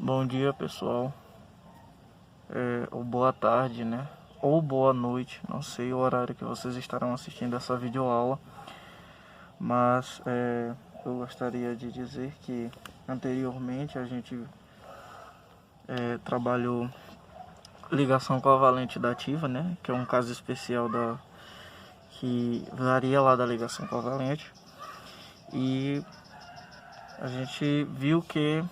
Bom dia, pessoal. Ou boa tarde, né? Ou boa noite, não sei o horário que vocês estarão assistindo essa videoaula, mas eu gostaria de dizer que anteriormente a gente trabalhou ligação covalente dativa, né? Que é um caso especial que varia lá da ligação covalente, e a gente viu que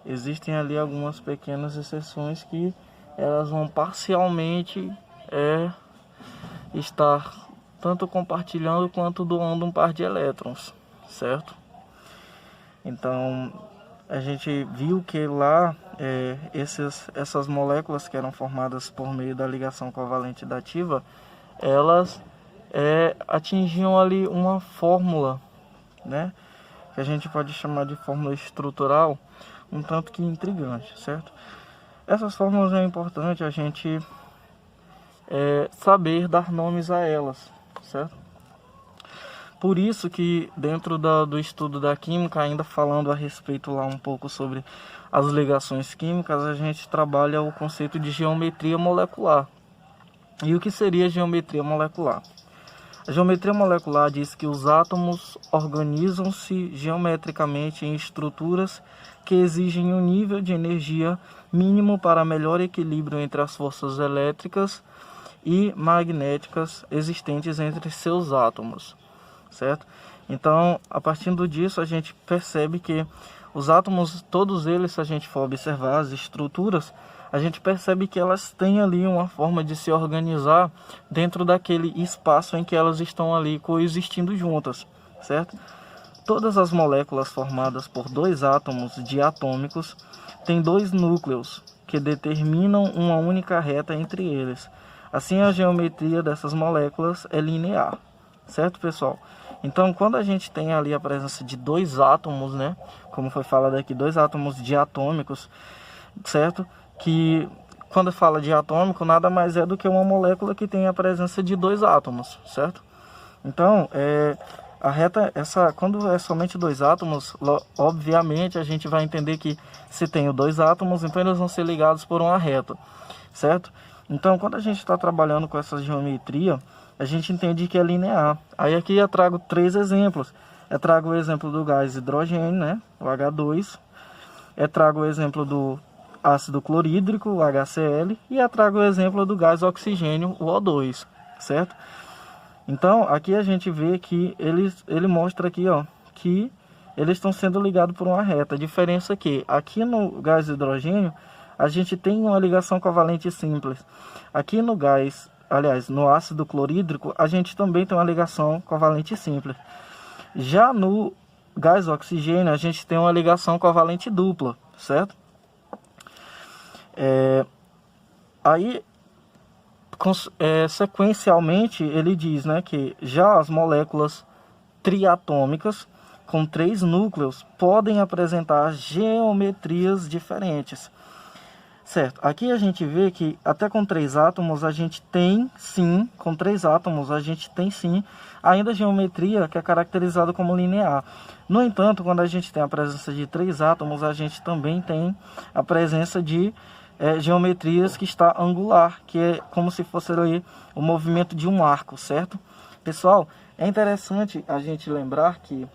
existem ali algumas pequenas exceções que elas vão parcialmente estar tanto compartilhando quanto doando um par de elétrons, certo? Então a gente viu que lá essas moléculas que eram formadas por meio da ligação covalente dativa, elas atingiam ali uma fórmula, né, que a gente pode chamar de fórmula estrutural, um tanto que intrigante, certo? Essas fórmulas é importante a gente saber dar nomes a elas, certo? Por isso que dentro do estudo da química, ainda falando a respeito lá um pouco sobre as ligações químicas, a gente trabalha o conceito de geometria molecular. E o que seria geometria molecular? A geometria molecular diz que os átomos organizam-se geometricamente em estruturas que exigem um nível de energia mínimo para melhor equilíbrio entre as forças elétricas e magnéticas existentes entre seus átomos, certo? Então, a partir disso, a gente percebe que os átomos, todos eles, se a gente for observar as estruturas, a gente percebe que elas têm ali uma forma de se organizar dentro daquele espaço em que elas estão ali coexistindo juntas, certo? Todas as moléculas formadas por dois átomos diatômicos têm dois núcleos que determinam uma única reta entre eles. Assim, a geometria dessas moléculas é linear, certo, pessoal? Então, quando a gente tem ali a presença de dois átomos, né, como foi falado aqui, dois átomos diatômicos, certo? Que quando fala de atômico, nada mais é do que uma molécula que tem a presença de dois átomos, certo? Então, a reta, quando é somente dois átomos, obviamente a gente vai entender que se tem dois átomos, então eles vão ser ligados por uma reta, certo? Então, quando a gente está trabalhando com essa geometria, a gente entende que é linear. Aí aqui eu trago três exemplos. Eu trago o exemplo do gás hidrogênio, né, o H2. Eu trago o exemplo do ácido clorídrico, o HCl, e eu trago o exemplo do gás oxigênio, o O2, certo? Então, aqui a gente vê que ele mostra aqui, ó, que eles estão sendo ligados por uma reta. A diferença é que aqui no gás hidrogênio, a gente tem uma ligação covalente simples. Aqui no no ácido clorídrico, a gente também tem uma ligação covalente simples. Já no gás oxigênio, a gente tem uma ligação covalente dupla, certo? Aí, sequencialmente, ele diz, né, que já as moléculas triatômicas com três núcleos podem apresentar geometrias diferentes, certo? Aqui a gente vê que até com três átomos a gente tem sim, ainda geometria que é caracterizada como linear. No entanto, quando a gente tem a presença de três átomos, a gente também tem a presença de geometrias que está angular, que é como se fosse ali o movimento de um arco, certo? Pessoal, é interessante a gente lembrar que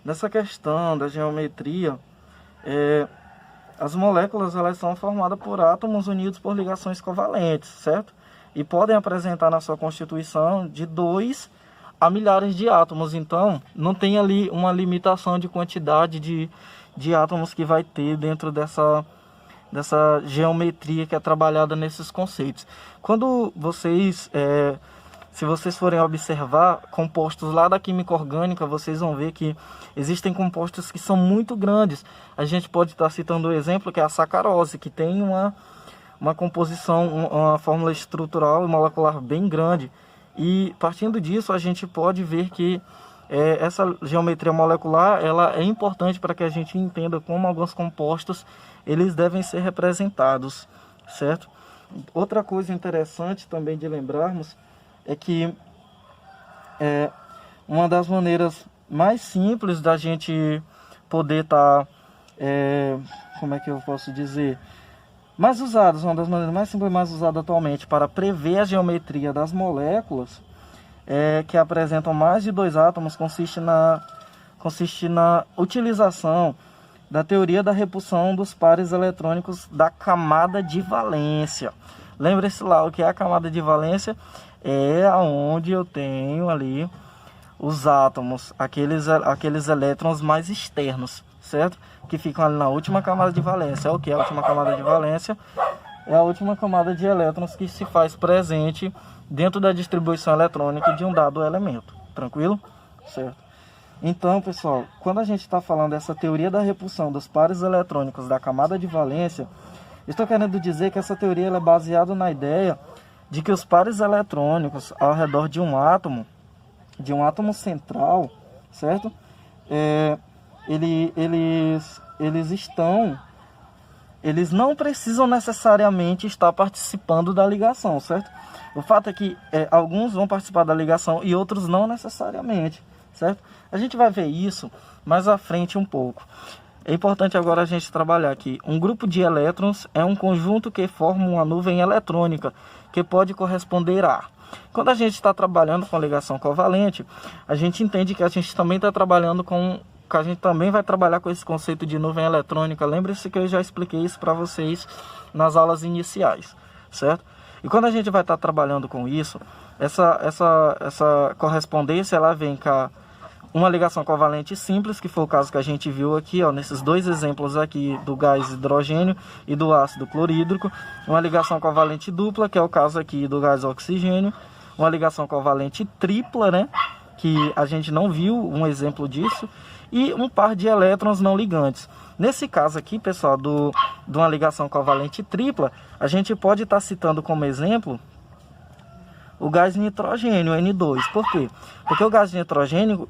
nessa questão da geometria, as moléculas elas são formadas por átomos unidos por ligações covalentes, certo? E podem apresentar na sua constituição de 2 a milhares de átomos. Então, não tem ali uma limitação de quantidade de átomos que vai ter dentro dessa geometria que é trabalhada nesses conceitos. Quando se vocês forem observar compostos lá da química orgânica, vocês vão ver que existem compostos que são muito grandes. A gente pode estar citando o exemplo que é a sacarose, que tem uma composição, uma fórmula estrutural e molecular bem grande. E partindo disso, a gente pode ver que essa geometria molecular ela é importante para que a gente entenda como alguns compostos eles devem ser representados, certo? Outra coisa interessante também de lembrarmos é que uma das maneiras mais simples da gente poder estar como é que eu posso dizer, mais usadas, uma das maneiras mais simples e mais usadas atualmente para prever a geometria das moléculas, que apresentam mais de dois átomos, consiste na utilização da teoria da repulsão dos pares eletrônicos da camada de valência. Lembre-se lá, o que é a camada de valência? É onde eu tenho ali os átomos, aqueles elétrons mais externos, certo? Que ficam ali na última camada de valência. O que é a última camada de valência? É a última camada de elétrons que se faz presente dentro da distribuição eletrônica de um dado elemento. Tranquilo? Certo. Então, pessoal, quando a gente está falando dessa teoria da repulsão dos pares eletrônicos da camada de valência, estou querendo dizer que essa teoria ela é baseada na ideia de que os pares eletrônicos ao redor de um átomo central, certo? Eles não precisam necessariamente estar participando da ligação, certo? O fato é que alguns vão participar da ligação e outros não necessariamente, certo? A gente vai ver isso mais à frente um pouco. É importante agora a gente trabalhar aqui. Um grupo de elétrons é um conjunto que forma uma nuvem eletrônica que pode corresponder a... Quando a gente está trabalhando com ligação covalente, a gente entende que a gente também está trabalhando que a gente também vai trabalhar com esse conceito de nuvem eletrônica. Lembre-se que eu já expliquei isso para vocês nas aulas iniciais, certo? E quando a gente vai estar trabalhando com isso, essa correspondência ela vem com uma ligação covalente simples, que foi o caso que a gente viu aqui, ó, nesses dois exemplos aqui do gás hidrogênio e do ácido clorídrico. Uma ligação covalente dupla, que é o caso aqui do gás oxigênio. Uma ligação covalente tripla, né, que a gente não viu um exemplo disso. E um par de elétrons não ligantes. Nesse caso aqui, pessoal, de uma ligação covalente tripla, a gente pode estar citando como exemplo o gás nitrogênio, N2. Por quê? Porque o gás nitrogênio,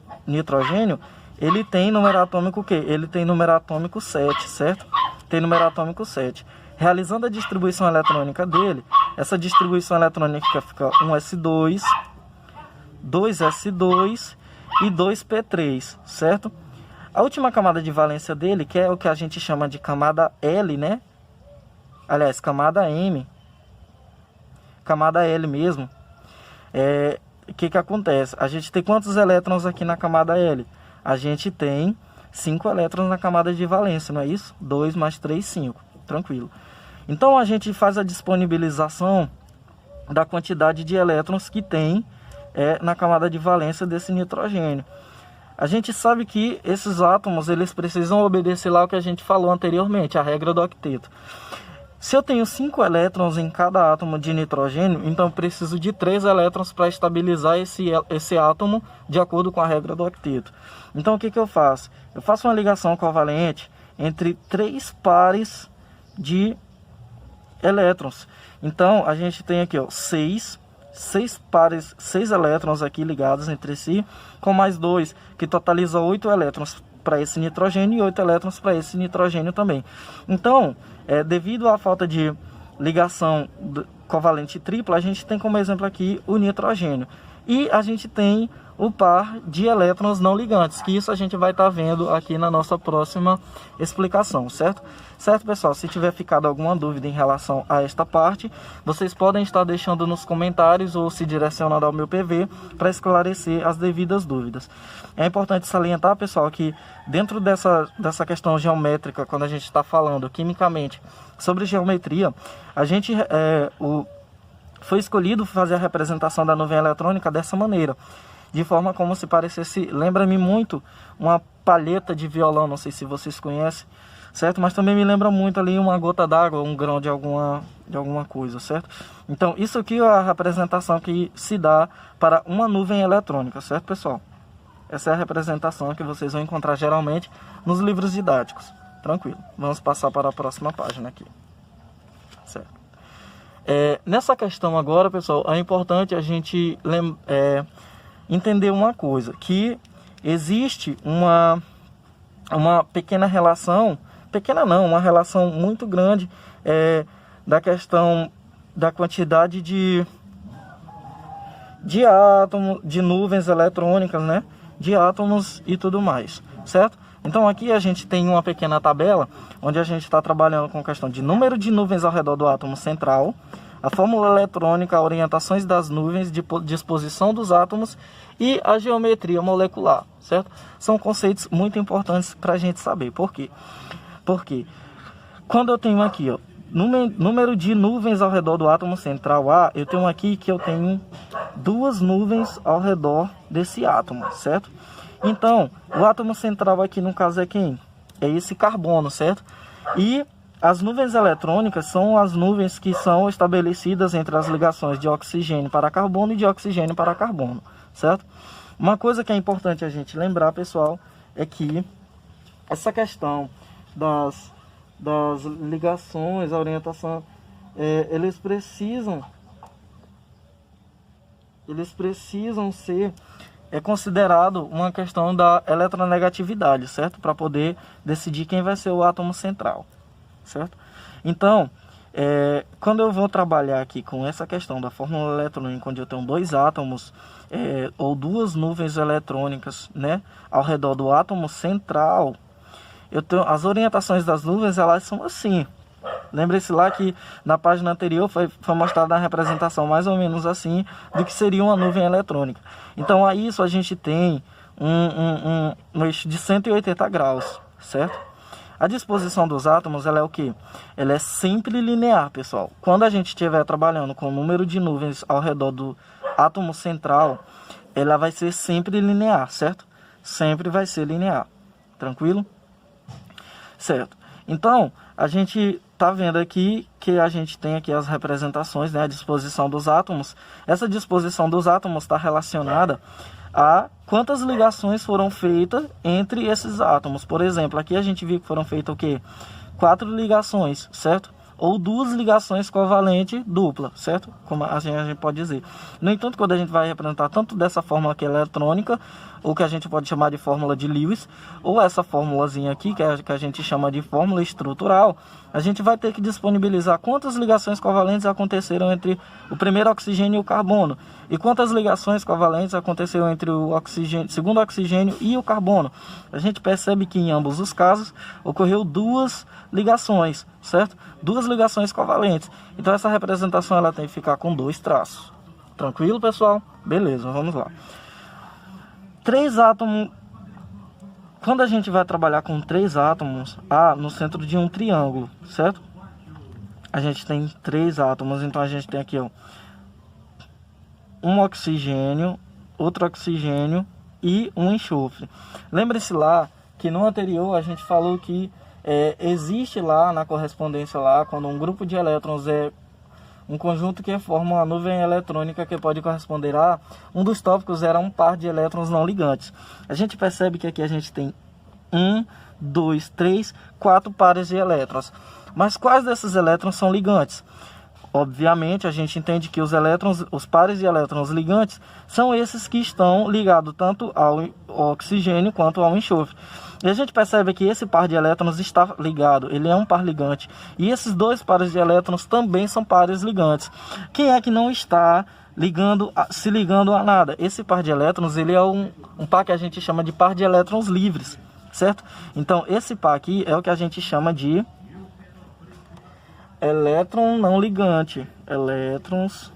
ele tem número atômico o quê? Ele tem número atômico 7, certo? Tem número atômico 7. Realizando a distribuição eletrônica dele, essa distribuição eletrônica fica 1s2, 2s2 e 2p3, certo? A última camada de valência dele, que é o que a gente chama de camada L, né? Aliás, camada M. Camada L mesmo. O que acontece? A gente tem quantos elétrons aqui na camada L? A gente tem 5 elétrons na camada de valência, não é isso? 2 mais 3, 5. Tranquilo. Então, a gente faz a disponibilização da quantidade de elétrons que tem na camada de valência desse nitrogênio. A gente sabe que esses átomos, eles precisam obedecer lá o que a gente falou anteriormente, a regra do octeto. Se eu tenho 5 elétrons em cada átomo de nitrogênio, então eu preciso de 3 elétrons para estabilizar esse átomo de acordo com a regra do octeto. Então o que eu faço? Eu faço uma ligação covalente entre 3 pares de elétrons. Então a gente tem aqui, ó, 6 elétrons aqui ligados entre si, com mais 2, que totaliza 8 elétrons para esse nitrogênio e 8 elétrons para esse nitrogênio também. Então, devido à falta de ligação covalente tripla, a gente tem como exemplo aqui o nitrogênio. E a gente tem o par de elétrons não ligantes, que isso a gente vai estar vendo aqui na nossa próxima explicação, certo? Certo, pessoal? Se tiver ficado alguma dúvida em relação a esta parte, vocês podem estar deixando nos comentários ou se direcionando ao meu PV para esclarecer as devidas dúvidas. É importante salientar, pessoal, que dentro dessa questão geométrica, quando a gente está falando quimicamente sobre geometria, a gente foi escolhido fazer a representação da nuvem eletrônica dessa maneira, de forma como se parecesse, lembra-me muito uma palheta de violão, não sei se vocês conhecem, certo? Mas também me lembra muito ali uma gota d'água, um grão de alguma coisa, certo? Então, isso aqui é a representação que se dá para uma nuvem eletrônica, certo, pessoal? Essa é a representação que vocês vão encontrar geralmente nos livros didáticos. Tranquilo. Vamos passar para a próxima página aqui. Certo. Nessa questão agora, pessoal, é importante a gente entender uma coisa, que existe uma pequena relação, uma relação muito grande da questão da quantidade de átomos, de nuvens eletrônicas, né? De átomos e tudo mais, certo? Então aqui a gente tem uma pequena tabela, onde a gente está trabalhando com a questão de número de nuvens ao redor do átomo central, a fórmula eletrônica, orientações das nuvens, disposição dos átomos e a geometria molecular, certo? São conceitos muito importantes para a gente saber. Por quê? Porque quando eu tenho aqui, ó, número de nuvens ao redor do átomo central A, eu tenho aqui que eu tenho 2 nuvens ao redor desse átomo, certo? Então, o átomo central aqui no caso é quem? É esse carbono, certo? E as nuvens eletrônicas são as nuvens que são estabelecidas entre as ligações de oxigênio para carbono e de oxigênio para carbono, certo? Uma coisa que é importante a gente lembrar, pessoal, é que essa questão das ligações, a orientação, eles precisam ser considerado uma questão da eletronegatividade, certo? Para poder decidir quem vai ser o átomo central, certo? Então, quando eu vou trabalhar aqui com essa questão da fórmula eletrônica, onde eu tenho 2 átomos ou 2 nuvens eletrônicas, né, ao redor do átomo central, eu tenho as orientações das nuvens, elas são assim. Lembre-se lá que na página anterior foi mostrada a representação mais ou menos assim do que seria uma nuvem eletrônica. Então a isso a gente tem um eixo de 180 graus, certo? A disposição dos átomos, ela é o quê? Ela é sempre linear, pessoal. Quando a gente estiver trabalhando com o número de nuvens ao redor do átomo central, ela vai ser sempre linear, certo? Sempre vai ser linear. Tranquilo? Certo. Então, a gente está vendo aqui que a gente tem aqui as representações, né, a disposição dos átomos. Essa disposição dos átomos está relacionada a quantas ligações foram feitas entre esses átomos. Por exemplo, aqui a gente viu que foram feitas o quê? 4 ligações, certo? Ou 2 ligações covalentes dupla, certo? Como a gente pode dizer. No entanto, quando a gente vai representar tanto dessa fórmula aqui eletrônica, ou que a gente pode chamar de fórmula de Lewis, ou essa fórmulazinha aqui, que a gente chama de fórmula estrutural, a gente vai ter que disponibilizar quantas ligações covalentes aconteceram entre o primeiro oxigênio e o carbono, e quantas ligações covalentes aconteceram entre o segundo oxigênio e o carbono. A gente percebe que em ambos os casos ocorreu 2 ligações, certo? 2 ligações covalentes. Então essa representação ela tem que ficar com 2 traços. Tranquilo, pessoal? Beleza, vamos lá. 3 átomos. Quando a gente vai trabalhar com 3 átomos no centro de um triângulo, certo? A gente tem 3 átomos, então a gente tem aqui, ó, um oxigênio, outro oxigênio e um enxofre. Lembre-se lá que no anterior a gente falou que existe lá na correspondência lá, quando um grupo de elétrons é um conjunto que forma uma nuvem eletrônica que pode corresponder a um dos tópicos era um par de elétrons não ligantes. A gente percebe que aqui a gente tem 1, 2, 3, 4 pares de elétrons. Mas quais desses elétrons são ligantes? Obviamente, a gente entende que os pares de elétrons ligantes são esses que estão ligados tanto ao oxigênio quanto ao enxofre. E a gente percebe que esse par de elétrons está ligado, ele é um par ligante. E esses 2 pares de elétrons também são pares ligantes. Quem é que não está se ligando a nada? Esse par de elétrons, ele é um par que a gente chama de par de elétrons livres, certo? Então, esse par aqui é o que a gente chama de elétron não ligante. Elétrons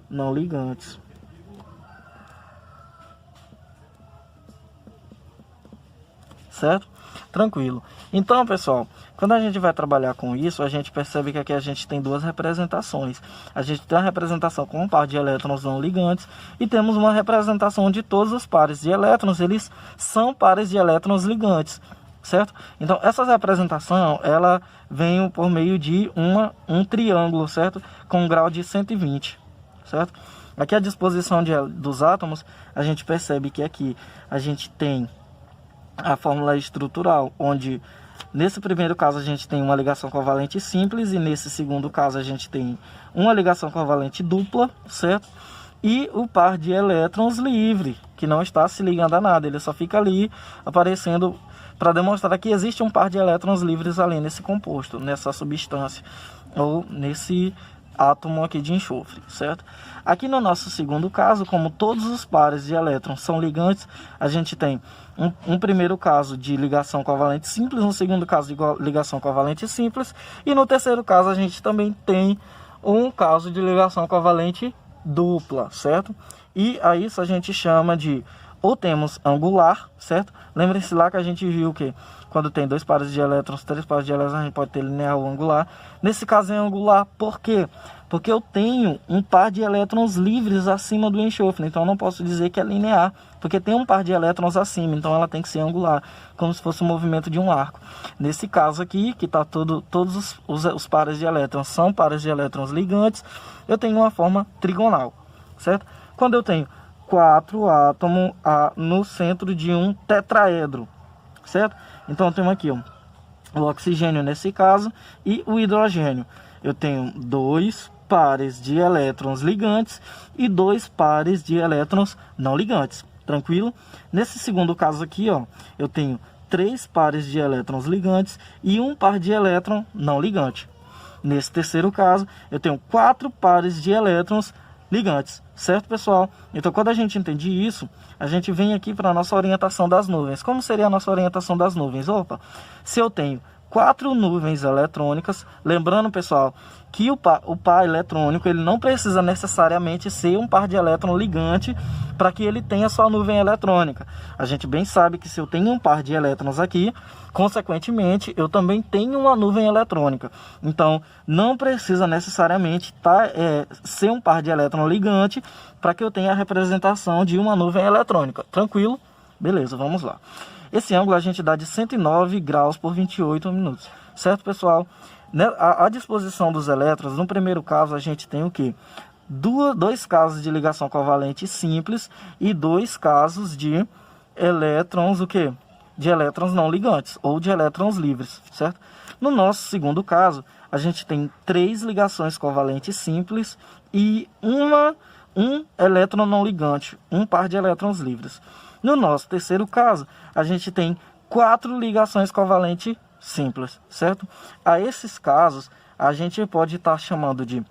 não ligantes. Certo? Tranquilo. Então, pessoal, quando a gente vai trabalhar com isso, a gente percebe que aqui a gente tem 2 representações. A gente tem a representação com um par de elétrons não ligantes e temos uma representação de todos os pares de elétrons, eles são pares de elétrons ligantes, certo? Então, essa representação, ela vem por meio de um triângulo, certo? Com um grau de 120, certo? Aqui a disposição dos átomos, a gente percebe que aqui a gente tem a fórmula estrutural, onde nesse primeiro caso a gente tem uma ligação covalente simples e nesse segundo caso a gente tem uma ligação covalente dupla, certo? E o par de elétrons livre, que não está se ligando a nada, ele só fica ali aparecendo para demonstrar que existe um par de elétrons livres ali nesse composto, nessa substância ou nesse átomo aqui de enxofre, certo? Aqui no nosso segundo caso, como todos os pares de elétrons são ligantes, a gente tem um primeiro caso de ligação covalente simples, um segundo caso de ligação covalente simples, e no terceiro caso a gente também tem um caso de ligação covalente dupla, certo? E a isso a gente chama de, ou temos angular, certo? Lembrem-se lá que a gente viu que quando tem dois pares de elétrons, três pares de elétrons, a gente pode ter linear ou angular. Nesse caso é angular, por quê? Porque eu tenho um par de elétrons livres acima do enxofre, então eu não posso dizer que é linear, porque tem um par de elétrons acima, então ela tem que ser angular, como se fosse o movimento de um arco. Nesse caso aqui, que está todos os pares de elétrons são pares de elétrons ligantes, eu tenho uma forma trigonal, certo? Quando eu tenho 4 átomos no centro de um tetraedro, certo? Então eu tenho aqui ó, o oxigênio nesse caso e o hidrogênio. Eu tenho 2 pares de elétrons ligantes e 2 pares de elétrons não ligantes, tranquilo? Nesse segundo caso aqui, ó, eu tenho 3 pares de elétrons ligantes e 1 par de elétron não ligante. Nesse terceiro caso, eu tenho 4 pares de elétrons ligantes, certo, pessoal? Então, quando a gente entende isso, a gente vem aqui para a nossa orientação das nuvens. Como seria a nossa orientação das nuvens? Opa, se eu tenho 4 nuvens eletrônicas, lembrando, pessoal, que o par eletrônico ele não precisa necessariamente ser um par de elétron ligante para que ele tenha sua nuvem eletrônica. A gente bem sabe que se eu tenho um par de elétrons aqui, consequentemente, eu também tenho uma nuvem eletrônica. Então, não precisa necessariamente ser um par de elétron ligante para que eu tenha a representação de uma nuvem eletrônica. Tranquilo? Beleza, vamos lá. Esse ângulo a gente dá de 109 graus por 28 minutos. Certo, pessoal? A disposição dos elétrons, no primeiro caso, a gente tem o quê? Dois casos de ligação covalente simples e 2 casos de elétrons, o quê? De elétrons não ligantes ou de elétrons livres, certo? No nosso segundo caso, a gente tem 3 ligações covalentes simples e um elétron não ligante, um par de elétrons livres. No nosso terceiro caso, a gente tem 4 ligações covalentes simples, certo? A esses casos, a gente pode estar chamando de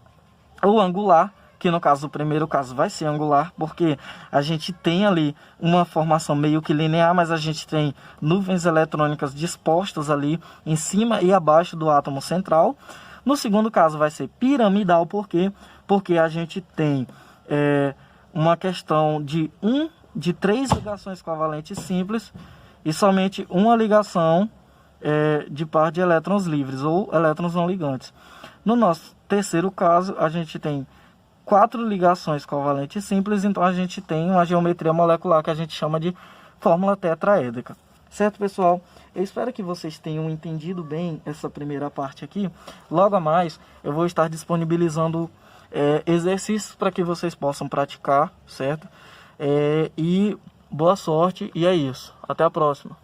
o angular, que no caso do primeiro caso vai ser angular, porque a gente tem ali uma formação meio que linear, mas a gente tem nuvens eletrônicas dispostas ali em cima e abaixo do átomo central. No segundo caso vai ser piramidal, por quê? Porque a gente tem uma questão de 3 ligações covalentes simples e somente uma ligação de par de elétrons livres ou elétrons não ligantes. No nosso terceiro caso, a gente tem 4 ligações covalentes simples, então a gente tem uma geometria molecular que a gente chama de fórmula tetraédrica. Certo, pessoal? Eu espero que vocês tenham entendido bem essa primeira parte aqui. Logo a mais, eu vou estar disponibilizando exercícios para que vocês possam praticar, certo? E boa sorte, e é isso. Até a próxima.